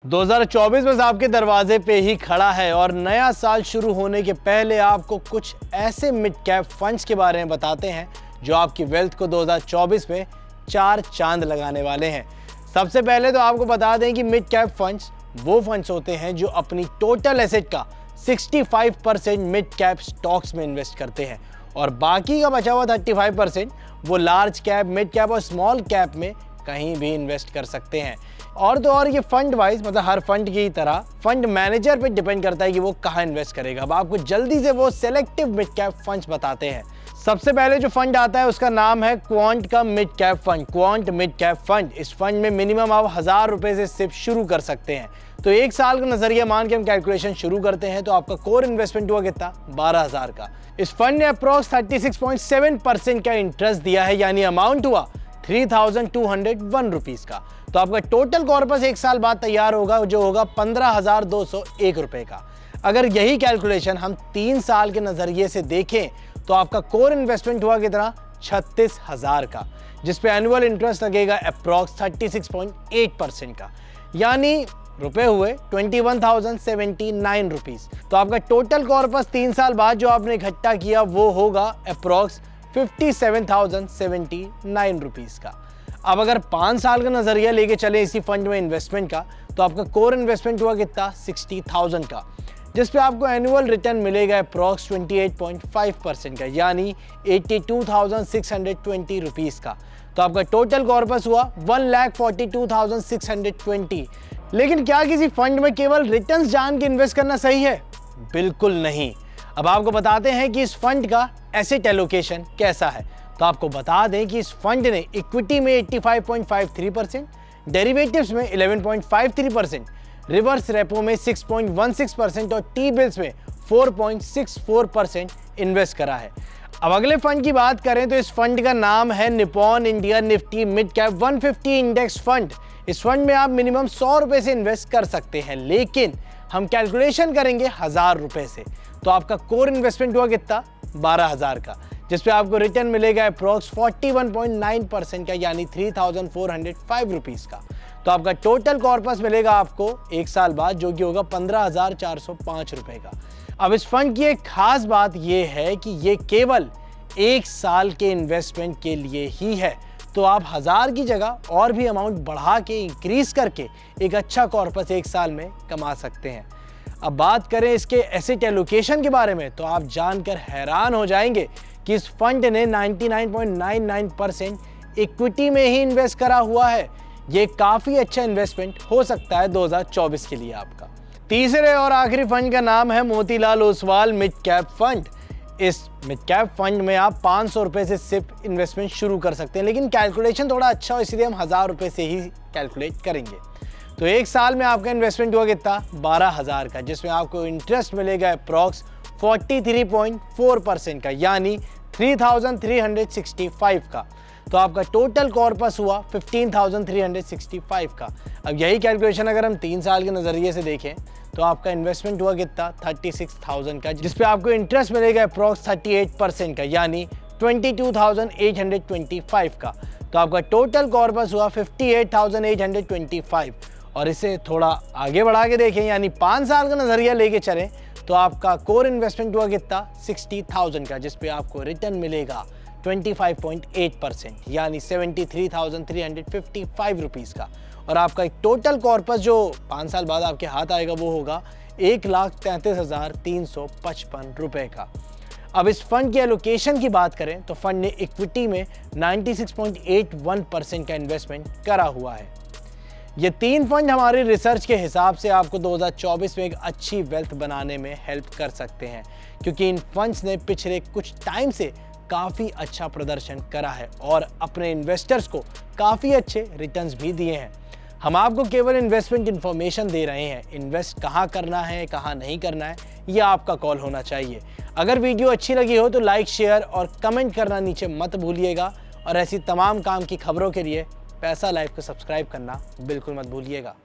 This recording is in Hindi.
2024 बस आपके दरवाजे पे ही खड़ा है और नया साल शुरू होने के पहले आपको कुछ ऐसे मिड कैप फंड्स के बारे में बताते हैं जो आपकी वेल्थ को 2024 में 4 चांद लगाने वाले हैं। सबसे पहले तो आपको बता दें कि मिड कैप फंड्स वो फंड्स होते हैं जो अपनी टोटल एसेट का 65% मिड कैप स्टॉक्स में इन्वेस्ट करते हैं और बाकी का बचा हुआ 35% वो लार्ज कैप, मिड कैप और स्मॉल कैप में कहीं भी इन्वेस्ट कर सकते हैं। और तो और ये फंड वाइज मतलब हर फंड की तरह फंड मैनेजर पे डिपेंड करता है कि वो कहाँ इन्वेस्ट करेगा। अब आपको जल्दी से वो सेलेक्टिव मिड कैप फंड्स बताते हैं। सबसे पहले जो फंड आता है उसका नाम है क्वांट का mid cap fund, quant mid cap fund. इस फंड में मिनिमम आप 1000 रुपए से सिर्फ शुरू कर सकते हैं। तो एक साल का नजरिया मान के हम कैलकुलेशन शुरू करते हैं तो आपका कोर इन्वेस्टमेंट हुआ कितना, 12,000 का। इस फंड ने अप्रोक्स 36.7% का इंटरेस्ट दिया है, यानी अमाउंट हुआ 3,201 रुपीज का। तो आपका टोटल कॉर्पस एक साल बाद तैयार होगा जो होगा 15,201 रुपए का। अगर यही कैलकुलेशन हम 3 साल के नजरिए से देखें तो आपका कोर इन्वेस्टमेंट हुआ कितना, 36,000 का, जिसपे एनुअल इंटरेस्ट लगेगा अप्रोक्स 36.8% का, यानी रुपए हुए 21,079 रुपीज। तो आपका टोटल कॉर्पस 3 साल बाद जो आपने इकट्ठा किया वो होगा अप्रोक्स 57,079 रुपीज का। अब अगर 5 साल का नजरिया लेके चले इसी फंड में इन्वेस्टमेंट का तो आपका कोर इन्वेस्टमेंट हुआ कितना, 60,000 का, जिस पे आपको एनुअल रिटर्न मिलेगा अप्रोक्स 28.5% का, यानी 82,620 रुपीज का। तो आपका टोटल कॉर्पस हुआ 1,42,620। लेकिन क्या किसी फंड में केवल रिटर्न्स जान के इन्वेस्ट करना सही है? बिल्कुल नहीं। अब आपको बताते हैं कि इस फंड का एसेट एलोकेशन कैसा है। तो आपको बता दें कि इस फंड ने इक्विटी में 85.53%, डेरिवेटिव्स में 11.53%, रिवर्स रेपो में 6.16% और टी बिल्स में 4.64% इन्वेस्ट करा है। अब अगले फंड की बात करें तो इस फंड का नाम है Nippon India Nifty mid cap 150 index fund. इस फंड में आप मिनिमम 100 रुपए से इन्वेस्ट कर सकते हैं, लेकिन हम कैलकुलेशन करेंगे 1000 रुपए से। तो आपका कोर इन्वेस्टमेंट हुआ कितना, 12,000 का, जिसपे आपको रिटर्न मिलेगा अप्रोक्स 41.9% का, यानी 3,405 रुपीज का। तो आपका टोटल कॉर्पस मिलेगा आपको एक साल बाद जो कि होगा 15,405 रुपए का। अब इस फंड की एक खास बात यह है कि ये केवल एक साल के इन्वेस्टमेंट के लिए ही है। तो आप 1000 की जगह और भी अमाउंट बढ़ा के इंक्रीज करके एक अच्छा कॉर्पस एक साल में कमा सकते हैं। अब बात करें इसके एसेट एलोकेशन के बारे में तो आप जानकर हैरान हो जाएंगे कि इस फंड ने 99.99% इक्विटी में ही इन्वेस्ट करा हुआ है। ये काफी अच्छा इन्वेस्टमेंट हो सकता है 2024 के लिए आपका। तीसरे और आखिरी फंड का नाम है Motilal Oswal mid cap fund. इस मिड कैप फंड में आप 500 रुपए से सिर्फ इन्वेस्टमेंट शुरू कर सकते हैं, लेकिन कैलकुलेशन थोड़ा अच्छा हो इसलिए हम 1000 रुपए से ही कैलकुलेट करेंगे। तो एक साल में आपका इन्वेस्टमेंट हुआ कितना, 12,000 का, जिसमें आपको इंटरेस्ट मिलेगा अप्रॉक्स 43.4% का, यानी 3,365 का। तो आपका टोटल कॉर्पस हुआ 15,365 का। अब यही कैलकुलेशन अगर हम 3 साल के नज़रिए से देखें तो आपका इन्वेस्टमेंट हुआ कितना, 36,000 का, जिसपे आपको इंटरेस्ट मिलेगा अप्रॉक्स 38% का, यानी 22,825 का। तो आपका टोटल कॉर्पस हुआ 58,825। और इसे थोड़ा आगे बढ़ा के देखें यानी 5 साल का नज़रिया लेके चलें तो आपका कोर इन्वेस्टमेंट हुआ कितना, 60,000 का, जिसपे आपको रिटर्न मिलेगा 25.8%, यानी 73,355 रुपीज़ का। और आपका एक टोटल कॉर्पस जो 5 साल बाद आपके हाथ आएगा वो होगा 1,33,355 रुपए का। अब इस फंड की एलोकेशन की बात करें तो फंड ने इक्विटी में 96.81% का इन्वेस्टमेंट करा हुआ है। ये 3 फंड हमारी रिसर्च के हिसाब से आपको 2024 में एक अच्छी वेल्थ बनाने में हेल्प कर सकते हैं, क्योंकि इन फंड्स ने पिछले कुछ टाइम से काफ़ी अच्छा प्रदर्शन करा है और अपने इन्वेस्टर्स को काफ़ी अच्छे रिटर्न्स भी दिए हैं। हम आपको केवल इन्वेस्टमेंट इन्फॉर्मेशन दे रहे हैं, इन्वेस्ट कहाँ करना है कहाँ नहीं करना है ये आपका कॉल होना चाहिए। अगर वीडियो अच्छी लगी हो तो लाइक, शेयर और कमेंट करना नीचे मत भूलिएगा और ऐसी तमाम काम की खबरों के लिए पैसा लाइव को सब्सक्राइब करना बिल्कुल मत भूलिएगा।